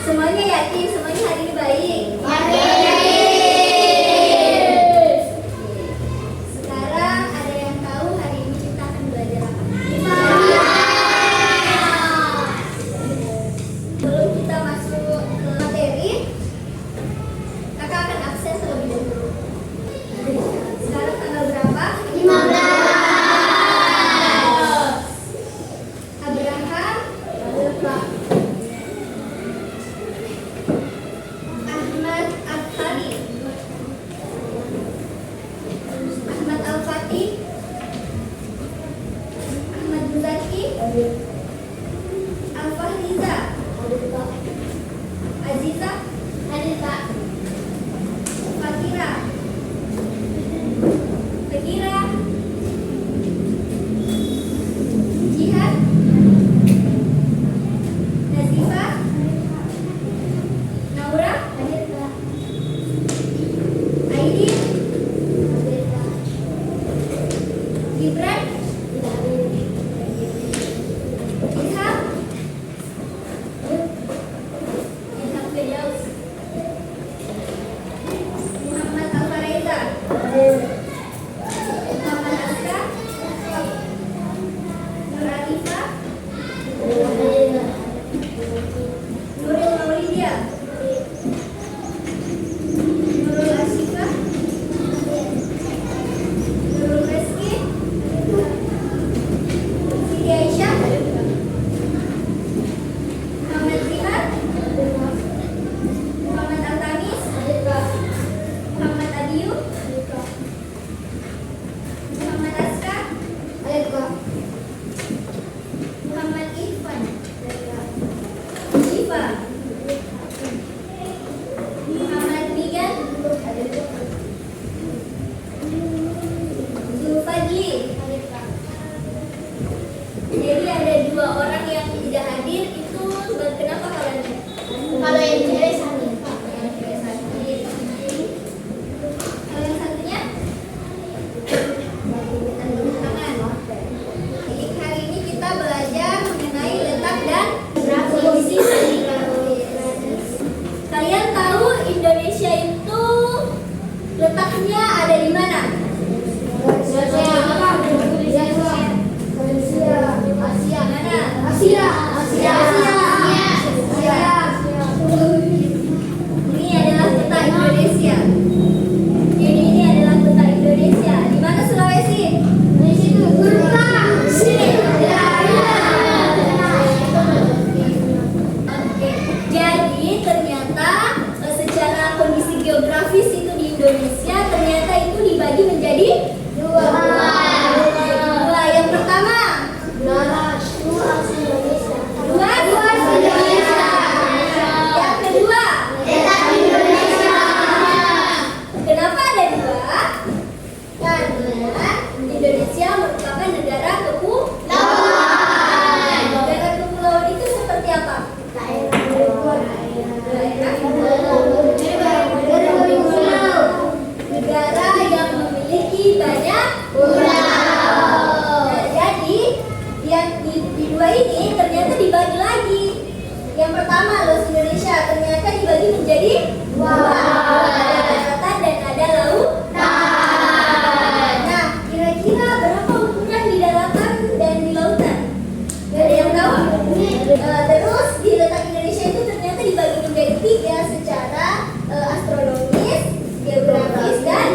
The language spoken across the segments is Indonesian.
Semuanya yakin, semuanya hari ini baik. Sekarang ada yang tahu hari ini kita akan belajar apa? Sebelum kita masuk ke materi, kakak akan absen terlebih dahulu. Sekarang tanggal berapa? 15. Abraham, lupa. Ahmad Al-Fatih, Ahmad Muzaki, Al-Fahriza, Aziza, Fakira, Jihad, Nazifah, Naura, Aidin, Gibran, Ilham, Firdaus, Muhammad Al-Fareza, Muhammad Aska, Nur Alifah, Nurul Maulidia, Nurul Asifah, Nurul Reski, Siti Aisyah, Muhammad Zihar, Muhammad Al-Tamis, Muhammad Adiyu, Muhammad Aska, Muhammad Irfan, Syifa, Muhammad Migan, Zulfadli. Jadi ada 2 orang yang tidak hadir, itu kenapa kalian? Kalau yang cewek sakit. Yang cewek sakit. Kalau yang satunya? Tangan. Jadi hari ini kita belajar mengenai letak dan posisi geografis. Kalian tahu Indonesia itu letaknya ada di mana? Ini adalah peta Indonesia. Ini adalah peta Indonesia. Di mana Sulawesi? Oke. Jadi ternyata secara kondisi geografis itu di Indonesia ternyata itu dibagi menjadi 2. Yang pertama, luas Indonesia. Yang kedua, kenapa ada 2? Karena Indonesia merupakan negara kepulauan. Negara kepulauan itu seperti apa? Negara yang memiliki banyak pulau. Nah, jadi yang di 2 ini ternyata dibagi lagi. Yang pertama, luas Indonesia ternyata dibagi menjadi 2. Ada daratan dan ada lautan. Nah, kira-kira berapa ukuran di daratan dan di lautan? Gak ada yang tahu? Terus di letak Indonesia itu ternyata dibagi menjadi 3 secara astronomis, geografis, dan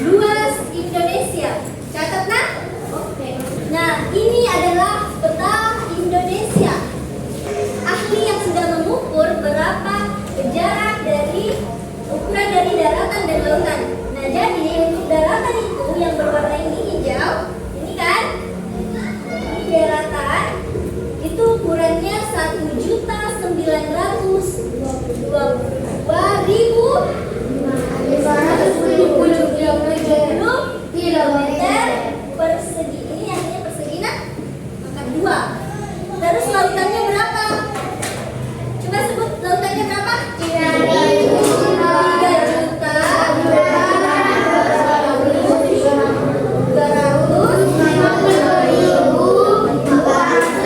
luas Indonesia. Catat nak? Oke. Nah, ini adalah peta Indonesia. Ahli yang sudah mengukur berapa jarak dari ukuran dari daratan dan lautan. Nah, jadi untuk daratan itu yang berwarna ini hijau, ini kan? Ini daratan itu ukurannya 1.922.570 kilometer persegi. Ini artinya persegi, nah? Maka 2. Terus lautannya berapa? Coba sebut lautannya berapa? 3.350.400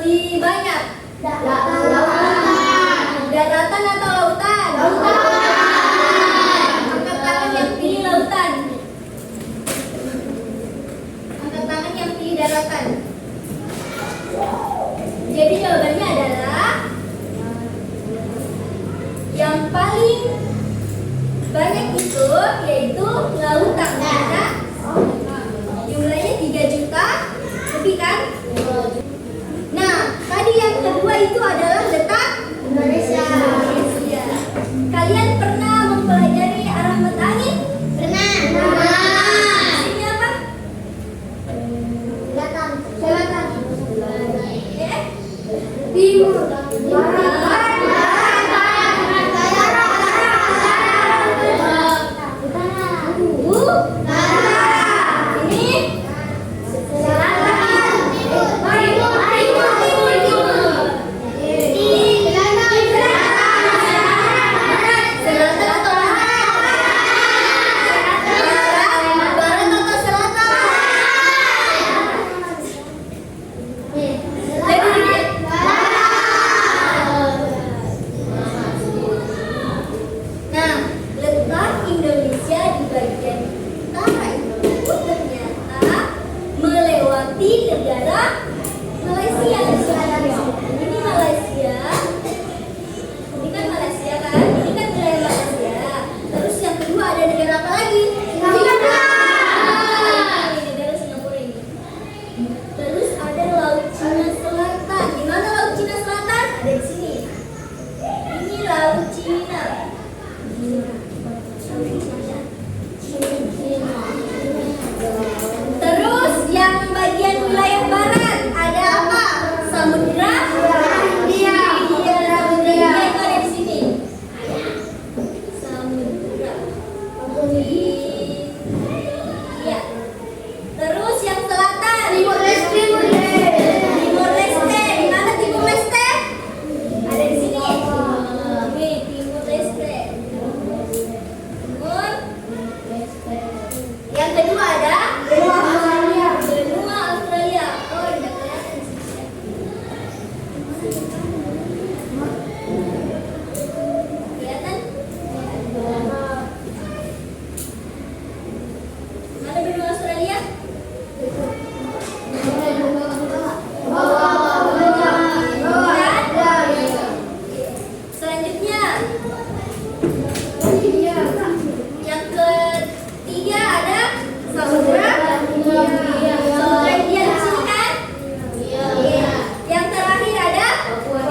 lebih banyak? Daratan atau lautan? Angkat tangan yang pilih lautan. Angkat tangan yang pilih daratan. Jadi jawabannya adalah yang paling banyak itu yaitu lautan. Karena jumlahnya 3 juta lebih kan? Nah, tadi yang kedua itu adalah letak Indonesia. Indonesia. Kalian pernah mempelajari arah mata angin? Pernah. Ini apa? Selatan. Eh? Timur. Ini selatan atau barat atau selatan? Jadi nah, letak Indonesia di bagian utara itu ternyata melewati negara Malaysia. Ini Malaysia. Ini kan Malaysia kan? Ini kan wilayah Malaysia. Terus yang kedua ada negara apa lagi? Singapura. Ini negara Singapura ini. Terus ada Laut Cina Selatan. Di mana Laut Cina Selatan? Ada di sini. Ini Laut Cina. Terus yang bagian wilayah barat ada apa? Samudra Hindia. Samudra Hindia itu ada di sini. Samudra Hindia. Terus yang selatan Timur Leste. Timur Leste. Di mana Timur Leste? Ada di sini. Nih, Timur Leste. Timur. Yang kedua ada benua Australia. Oh, udah kelihatan di sini. Kelihatan? Mana benua Australia? Selanjutnya yang ketiga ada Samudra Hindia. Samudra Hindia di sini kan? Yang terakhir ada Papua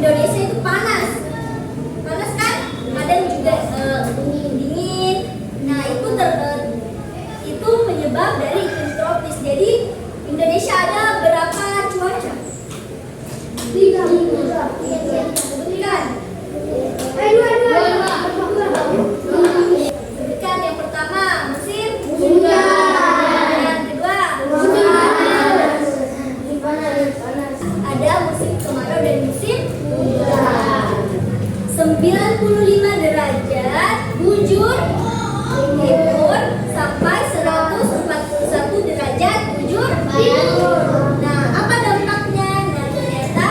Indonesia itu panas. Panas kan? Kadang juga dingin. Nah, itu penyebab dari iklim tropis. Jadi Indonesia ada berapa cuaca? Tiga. Sebutkan. Sebutkan yang pertama, musim Hujan. yang kedua, ada musim kemarau dan musim 95 derajat bujur timur sampai 141 derajat bujur timur. Nah, apa dampaknya? Nah, ternyata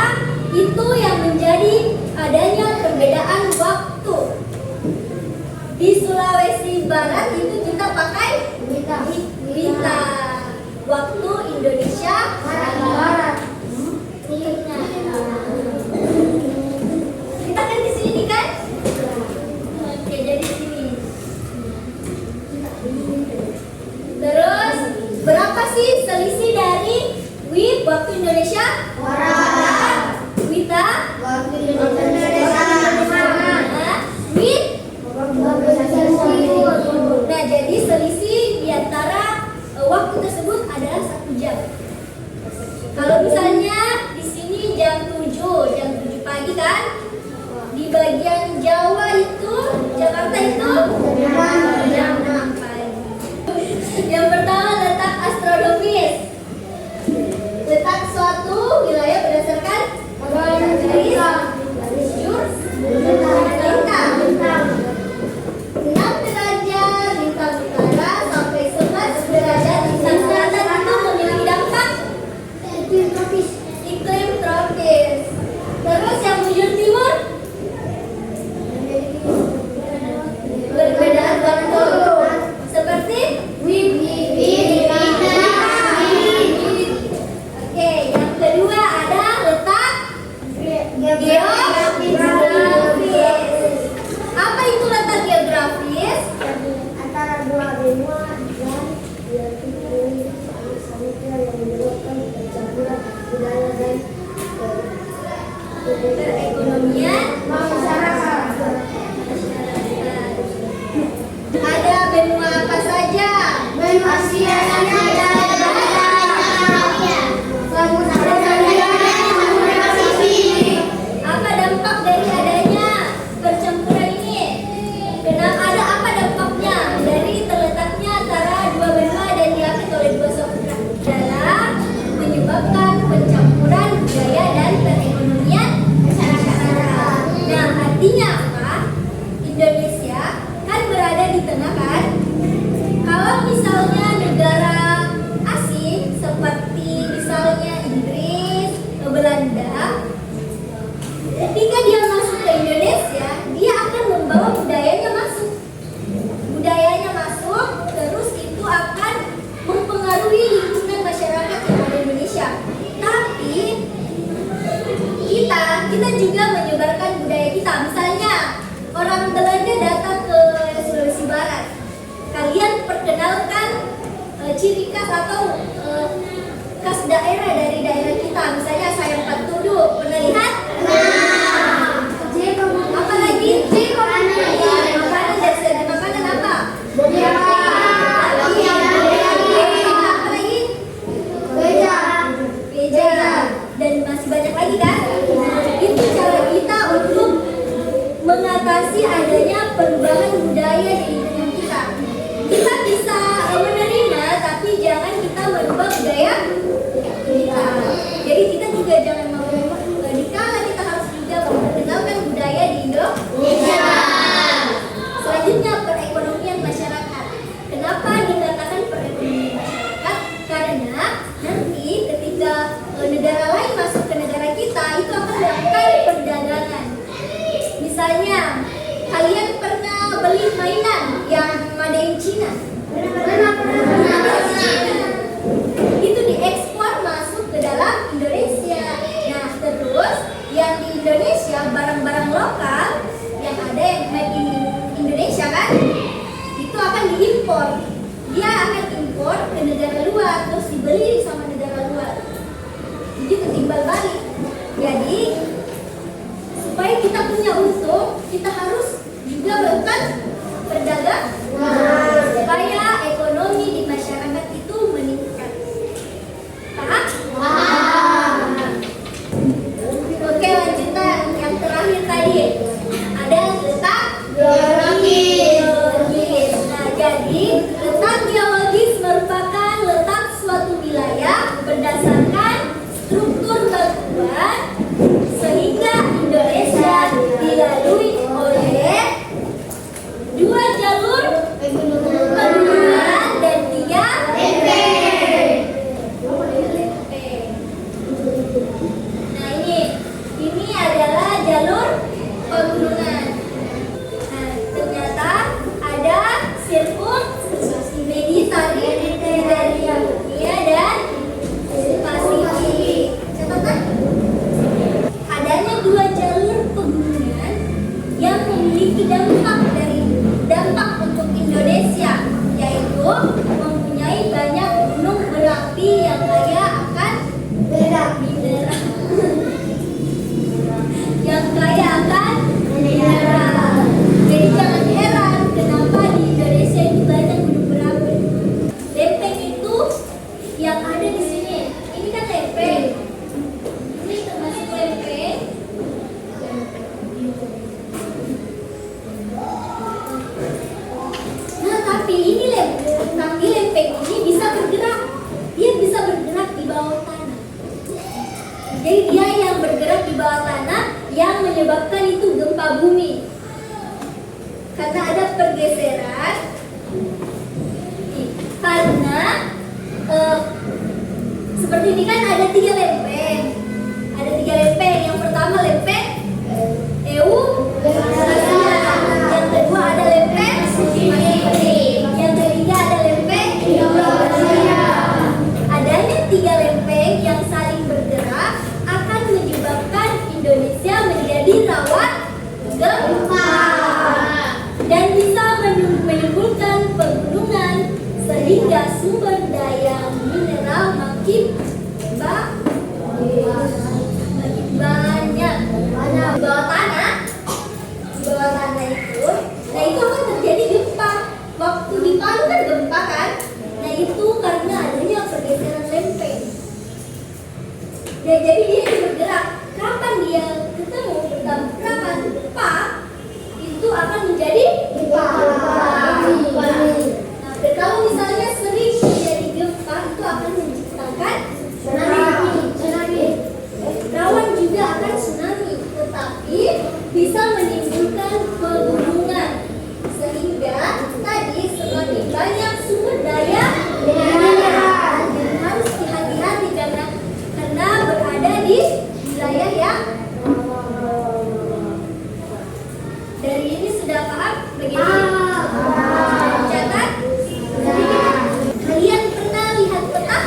itu yang menjadi adanya perbedaan waktu. Di Sulawesi Barat itu kita pakai Wita. Waktu Indonesia Barat. Kita kan di sini kan? Oke, jadi sini. Terus berapa sih selisih dari WIB waktu Indonesia Barat? Wita? WIB? Nah, jadi selisih di antara waktu tersebut adalah 1 jam. Kalau misalnya di sini jam 7 pagi kan? Di bagian Jawa itu, Jakarta itu jam 6 pagi. Yang pertama, letak astronomis. Letak suatu wilayah berdasarkan garis bintang. 6 derajat bintang utara sampai 11 derajat bintang selatan itu memiliki dampak iklim tropis. Terus yang bujur timur perbedaan waktu seperti Oke, yang kedua ada letak geografis. Apa itu letak geografis? Antara dua benua dan samudra yang menyebabkan percampuran budaya dan Perekonomian masyarakat. Ada benua apa saja? Benua Asia dan Apa dampak dari adanya percampuran ini? Ada apa dampaknya dari terletaknya antara dua benua dan diapit oleh dua samudra? Dalam menyebabkan pencampuran budaya dan perekonomian masyarakat. Nah, artinya apa? Indonesia kan berada di tengah kan? Kalau misalnya negara asing seperti misalnya Inggris, Belanda, ketika dia masuk ke Indonesia, dia akan membawa budayanya masuk. Budayanya masuk, terus itu akan mempengaruhi lingkungan masyarakat yang ada di Indonesia. Tapi kita juga menyebarkan budaya kita. Misalnya orang Belanda datang ke Sulawesi Barat, kalian perkenalkan ciri khas atau khas daerah dari daerah kita. Misalnya sayur patudu, pernah lihat? Apa lagi? Makanan dari segi makanan apa? Apa lagi? Beja. Dan masih banyak lagi kan? Itu cara kita untuk mengatasi adanya perubahan budaya di lingkungan kita. Kita bisa menerima, tapi jangan kita merubah budaya kita. Jadi kita juga jangan mau dikala kita harus juga memperkenalkan budaya di Indonesia. Selanjutnya perekonomian masyarakat. Kenapa dikatakan perekonomian masyarakat? Karena nanti ketika negara lain masuk ke negara kita, itu akan melakukan perdagangan. Misalnya kalian pernah beli mainan yang made in China? Itu diekspor masuk ke dalam Indonesia. Nah, terus yang di Indonesia barang-barang lokal yang ada yang made in Indonesia kan, itu akan diimpor. Dia akan impor ke negara luar, terus dibeli sama negara luar. Jadi ketimbal balik. Jadi untung, kita harus juga melakukan berdagang supaya ekonomi di masyarakat itu meningkat. Paham? Oke, lanjutan yang terakhir tadi ada letak geologis. Nah, jadi letak geologis merupakan letak suatu wilayah berdasarkan struktur batuan sehingga Indonesia dilalui oleh 2 jalur pegunungan dan 3 lempeng. Nah, ini adalah jalur pegunungan. Nah, ternyata ada sirkuit Mediterania dan Pasifik. Catatan, adanya 2 jalur pegunungan yang memiliki dampak untuk Indonesia, yaitu mempunyai banyak gunung berapi yang kaya akan mineral. Jadi jangan heran kenapa di Indonesia itu banyak gunung berapi. Lempeng itu yang ada di sini. Ini kan lempeng. Ini termasuk lempeng. Nah, tapi lempeng ini bisa bergerak. Dia bisa bergerak di bawah tanah. Jadi dia yang bergerak di bawah tanah yang menyebabkan itu gempa bumi. Karena ada pergeseran. Karena seperti ini kan ada 3 lempeng. Ada 3 lempeng. Yang pertama lempeng Eurasia. Yang kedua ada lempeng Pasifik. Yang ketiga ada lempeng Eurasia. Adanya 3 lempeng yang saling bergerak akan menyebabkan Indonesia menjadi rawan gempa dan bisa menimbulkan pegunungan sehingga sumber daya mineral makin banyak. Di bawah tanah itu, nah itu akan terjadi gempa. Waktu di Palu kan gempa kan? Nah itu karena adanya pergeseran lempeng. Ya, jadi dia bergerak. Kapan dia ketemu bertabrakan gempa, itu akan menjadi gempa. Nah, kalau misalnya sering terjadi gempa, itu akan menciptakan tsunami. Rawan juga akan tsunami, tetapi bisa menimbulkan pegunungan. Sehingga tadi semakin banyak sumber daya mineral. Dan harus hati-hati karena berada di wilayah yang dari ini sudah paham bagaimana? Catat. Kalian pernah lihat peta?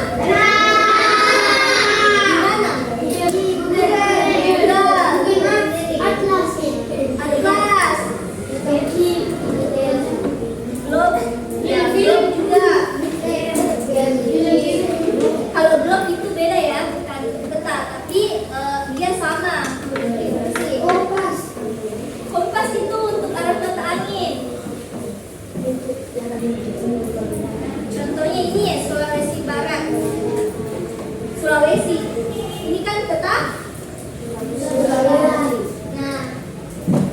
Atlas. Blok. Ya, blok juga. Kalau blok itu beda ya, bukan peta, tapi dia sama. Kompas itu untuk arah mata angin. Contohnya ini ya, Sulawesi Barat. Sulawesi. Ini kan peta Sulawesi. Nah,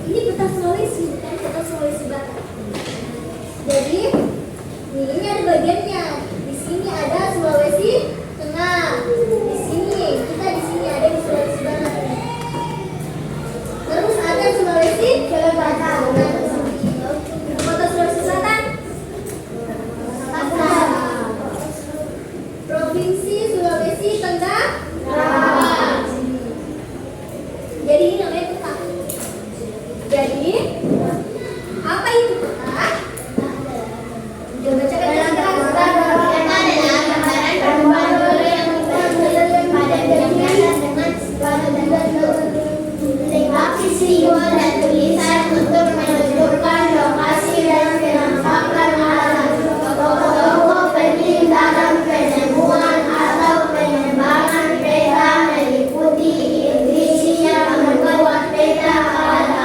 ini peta Sulawesi, bukan peta Sulawesi Barat. Jadi, ini ada bagiannya. Di sini ada Sulawesi Tengah. Di sini ada di Sulawesi Barat. Terus ada Sulawesi Selatan. Kota Sulawesi Selatan. Provinsi Sulawesi Tenggara. Jadi ini namanya peta. Jadi apa itu peta? Coba bacakan dengan dan tulisan untuk menunjukkan lokasi dan penampakan alam, tokoh-tokoh penting dalam penemuan atau pengembangan peta meliputi isinya membuat peta pada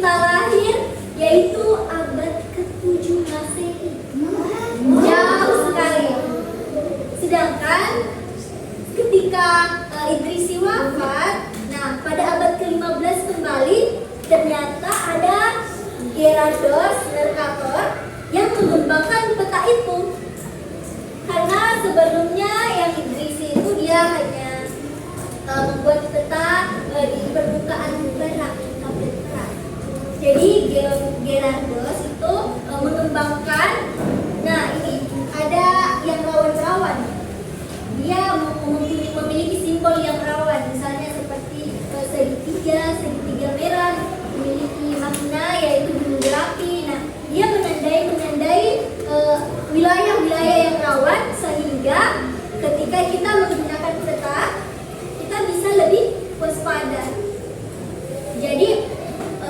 kita lahir yaitu abad ke-7 Masehi. Jauh sekali. Sedangkan ketika Idrisi wafat, nah pada abad ke-15 kembali ternyata ada Gerardus Mercator yang mengembangkan peta itu. Karena sebelumnya yang Idrisi itu dia hanya membuat peta di permukaan perak, tablet perak. Jadi Gerardus itu mengembangkan, nah ini ada yang rawan-rawan. Dia memiliki simbol yang rawan, misalnya seperti segitiga merah, memiliki makna yaitu gunung berapi. Nah, dia menandai wilayah-wilayah yang rawan sehingga ketika kita menggunakan peta, kita bisa lebih waspada. Jadi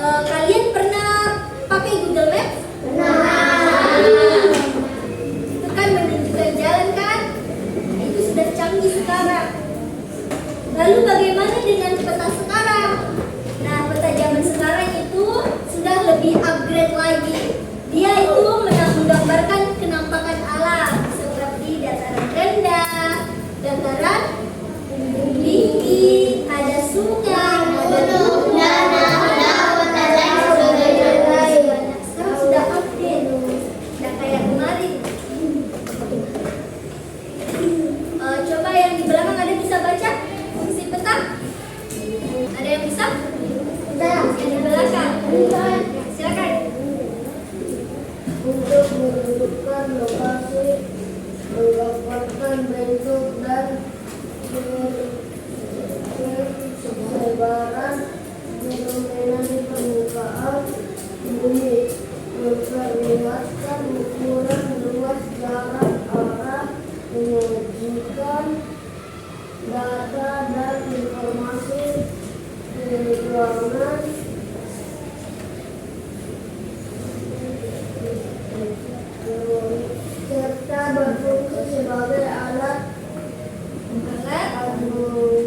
kalian pernah pakai Google Maps? Pernah. Itu kan menunjukkan jalan kan? Itu sudah canggih sekarang. Lalu bagaimana dengan peta sekarang? Nah, peta zaman sekarang itu sudah lebih upgrade lagi. Dia itu menggambarkan kenampakan alam seperti dataran rendah, dataran tinggi, ada sungai, ada danau, dan lain sebagainya. Sekarang sudah update, sudah kayak kemarin. Coba yang di belakang ada bisa baca fungsi peta? Ada yang bisa? Yang di belakang. Silakan. Untuk menentukan lokasi, mendapatkan bentuk dan sebaran fenomena di permukaan bumi, memperlihatkan ukuran luas jarak arah, menyajikan data dan informasi keuangan serta berfungsi sebagai alat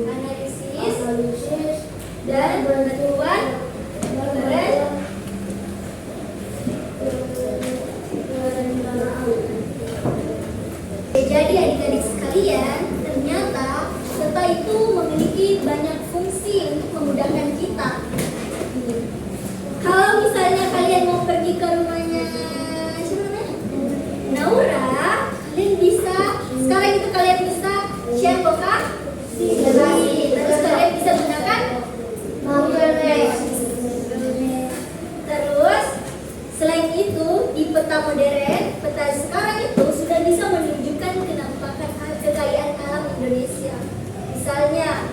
analisis Dan bantuan jadi adik-adik sekalian, ternyata peta itu memiliki banyak fungsi untuk memudahkan kita. Kalau misalnya kalian mau pergi ke rumahnya siapa namanya? Naura, kalian bisa sekarang itu kalian bisa share lokasi, terus kalian bisa gunakan Google Maps. Terus selain itu di peta modern, peta sekarang itu sudah bisa menunjukkan kenampakan kekayaan alam Indonesia. Misalnya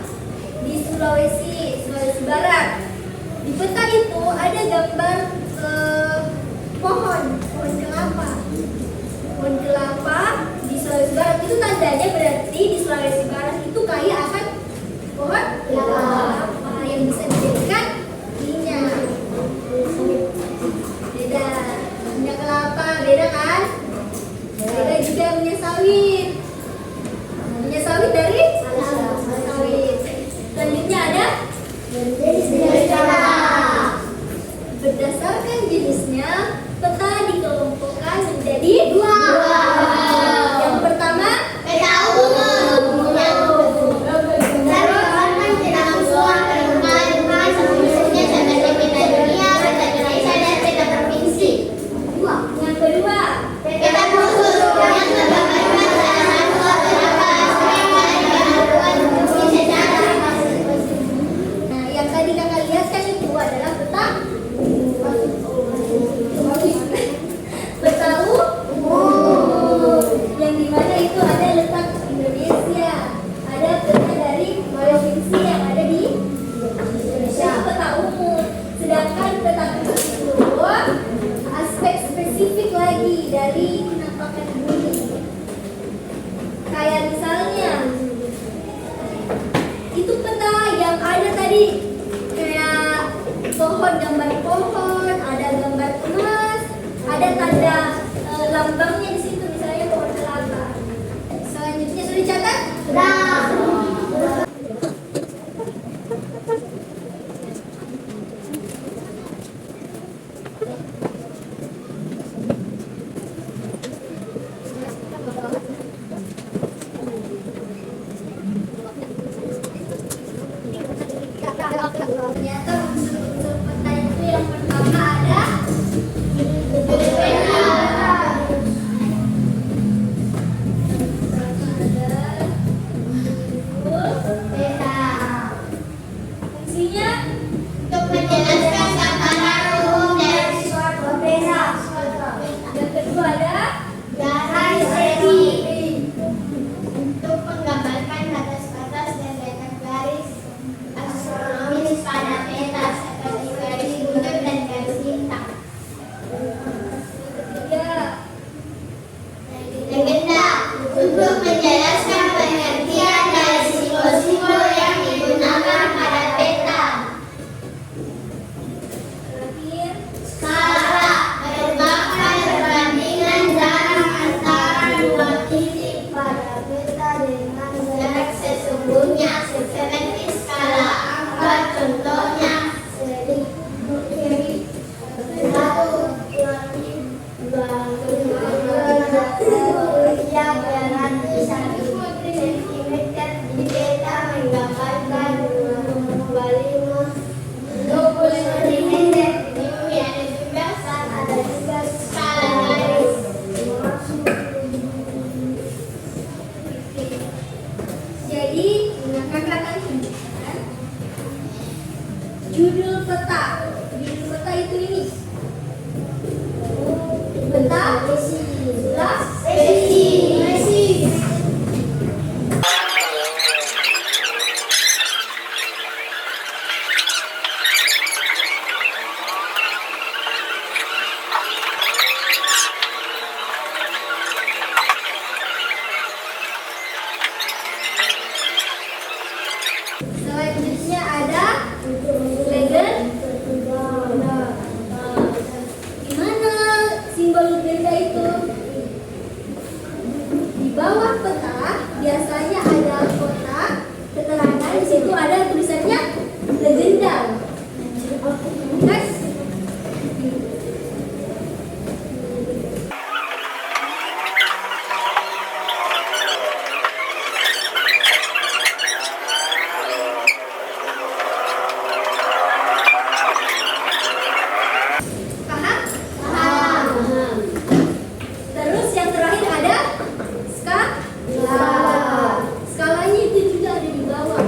di Sulawesi Barat, di peta itu ada gambar pohon kelapa. Pohon kelapa di Sulawesi Barat itu tandanya berarti di Sulawesi Barat itu kaya akan pohon kelapa yang bisa dijadikan minyak. Beda minyak kelapa, beda kan? Beda juga minyak sawit. Minyak sawit dari sawit. Selanjutnya ada berdasarkan jenisnya, peta dikelompokkan menjadi dua. Yang pertama, peta umum. Yang kedua, peta khusus. Nah, yang tadi Fungsinya Untuk menjelaskan gambaran umum dari suatu benda. yang kedua ada garis segi. Untuk menggambarkan batas-batas dan letak garis astronomis pada peta seperti garis buntut dan garis bintang. ketiga Legenda untuk menjelaskan pengertian dari simbol-simbol yang digunakan pada peta. terakhir Skala merupakan perbandingan jarak antara dua titik Pada peta dengan jarak sesungguhnya seperti skala angka, contohnya seri yang berarti 1 sentimeter di peta menggambarkan 25 sentimeter. ini ada juga Ada juga skala garis. jadi kakak akan tunjukkan judul peta. Judul peta itu ini peta sudah Spesi. selanjutnya ada legend. Gimana simbol legenda itu? Di bawah peta biasanya ada kotak keterangan, di situ ada tulisannya legenda. Guys, paham? Terus yang terakhir ada skala. Skalanya itu juga ada di bawah.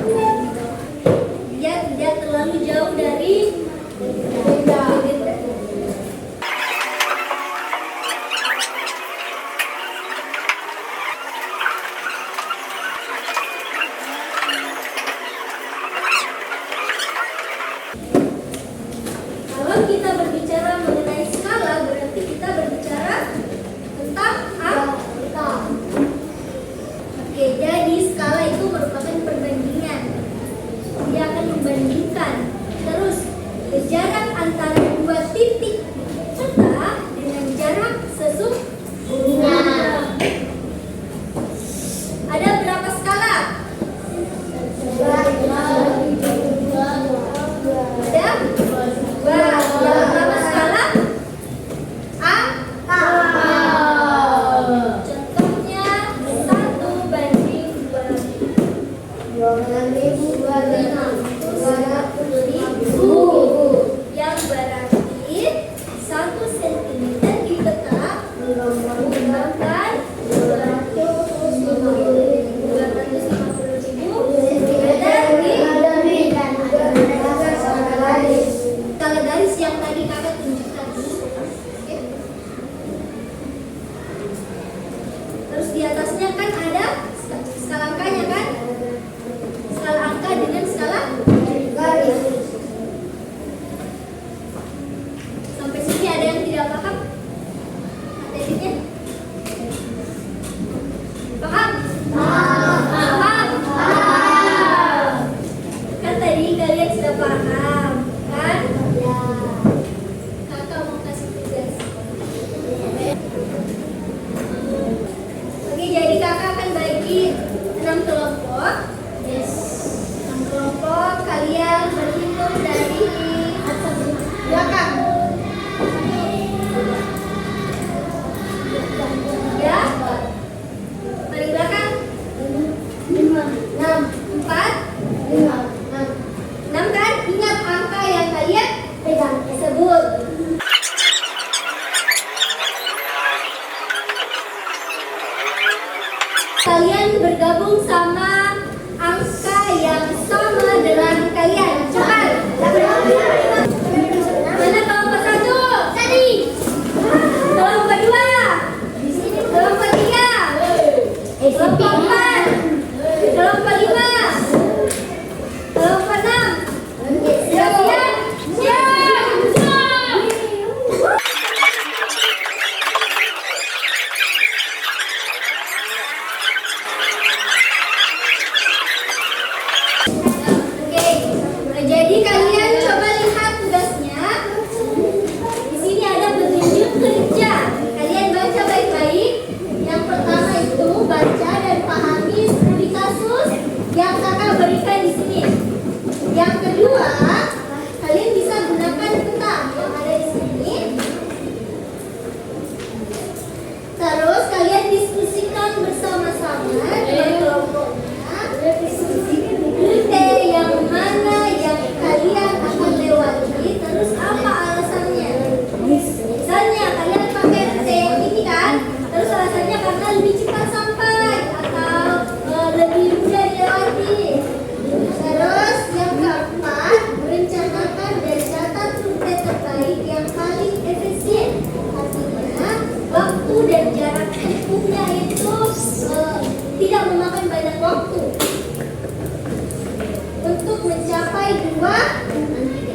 Dia tidak terlalu jauh dari legenda. Kalau kita berbicara mengenai skala, berarti kita berbicara tentang apa? Oke, jadi skala itu merupakan perbandingan. Dia akan membandingkan terus jarak antara dua titik peta dengan jarak sesungguhnya. Ada berapa skala? Ada dua. Yang pertama skala angka. Contohnya 1/200.000 yang berarti 1 cm di peta menggambarkan 250.000 cm di skala garis yang tadi kakak tunjukkan. Oke. Terus di atasnya kan ada skala angkanya kan? Skala angka dengan skala garis. Sampai sini ada yang tidak paham? Materinya? Paham? Paham? Kan tadi kalian sudah paham, kan? Kakak mau kasih tugas. Oke, jadi kakak akan bagi 6 kelompok. 6 kelompok, kalian berhitung dari belakang. Ya, paling belakang 6, 4, 6 kan? Ingat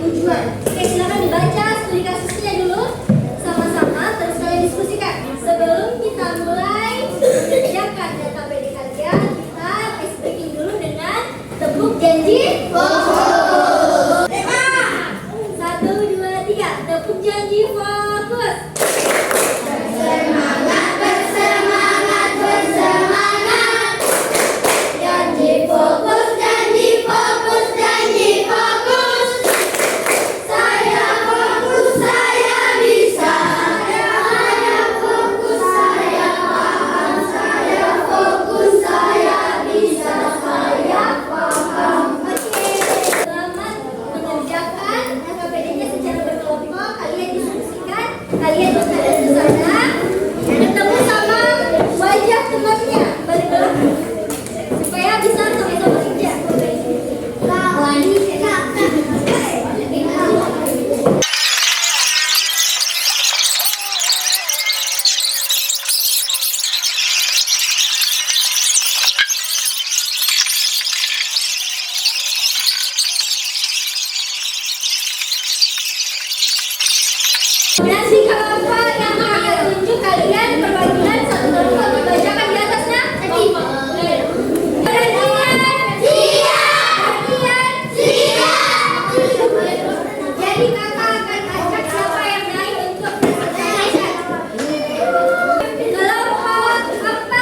tujuan. Oke, silakan dibaca studi kasusnya dulu sama-sama, terus kalian diskusikan. Sebelum kita mulai mengerjakan data PD kalian, kita ice breaking dulu dengan tepuk janji. Satu, dua, tiga. Tepuk janji fokus. Bersemangat, bersemangat, bersemangat. Janji fokus, janji fokus, janji fokus. Saya fokus, saya bisa. Saya fokus, saya paham. Saya fokus, saya bisa. Saya paham. Oke, selamat mengerjakan KPD-nya secara berkelompok. Kalian diskusikan, kalian berada di sana, ketemu sama wajah temannya, balik belakang, supaya bisa sama-sama kerja. Nanti kalau apa yang akan tunjuk kalian perwakilan satu kelompok untuk bacakan di atasnya. Jadi kakak akan ajak siapa yang naik untuk presentasi. Kelompok 4. Siapa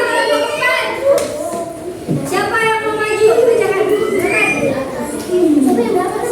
kelompok 4? Siapa yang mau maju? Bacakan. Siapa yang berapa?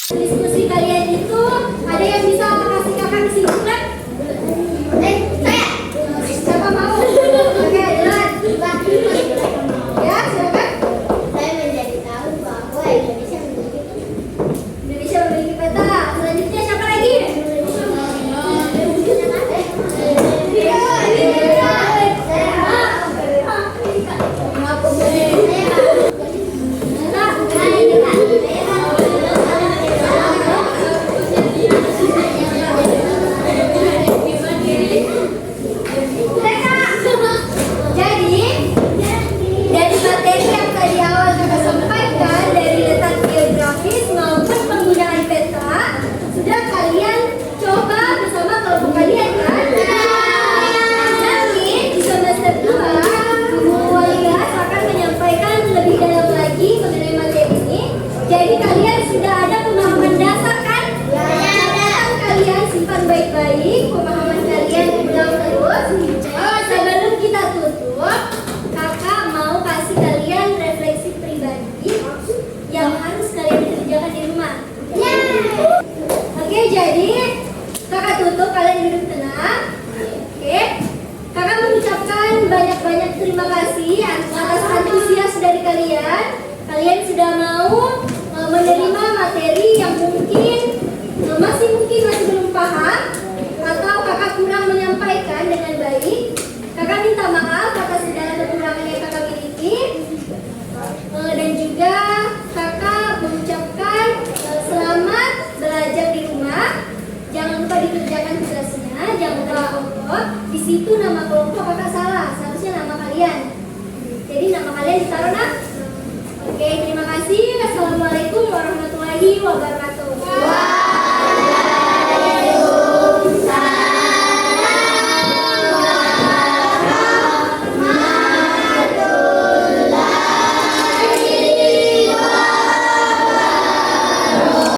Aku diskusi kalian itu ada yang bisa kasih kakak kesimpulan? Saya. Siapa mau? Oke, jalan. Ya, silakan. Saya menjadi tahu bahwa Indonesia Memiliki peta. Selanjutnya siapa lagi? Jadi dari materi yang tadi awal kita sampaikan, dari letak geografis maupun penggunaan peta, sudah kalian coba bersama kelompok kalian kan? Nanti di semester 2, Bu Walias akan menyampaikan lebih dalam lagi mengenai materi ini. Jadi kalian sudah ada pemahaman dasar kan? Catatan kalian simpan baik-baik, pemahaman kalian ulang terus. Sebelum kita tutup, kakak mau kasih kalian refleksi pribadi yang harus kalian kerjakan di rumah. Oke, jadi kakak tutup, kalian duduk tenang. Oke, kakak mengucapkan banyak-banyak terima kasih atas antusias dari kalian. Kalian sudah mau menerima materi yang mungkin masih belum paham atau kakak kurang menyampaikan dengan baik. Kakak minta maaf atas segala kekurangan yang kakak miliki, dan juga kakak mengucapkan selamat belajar di rumah. Jangan lupa dikerjakan tugasnya, jangan lupa kelompok. Di situ nama kelompok kakak salah, seharusnya nama kalian. Jadi nama kalian ditaruh nah. Oke, terima kasih. Wassalamualaikum warahmatullahi wabarakatuh.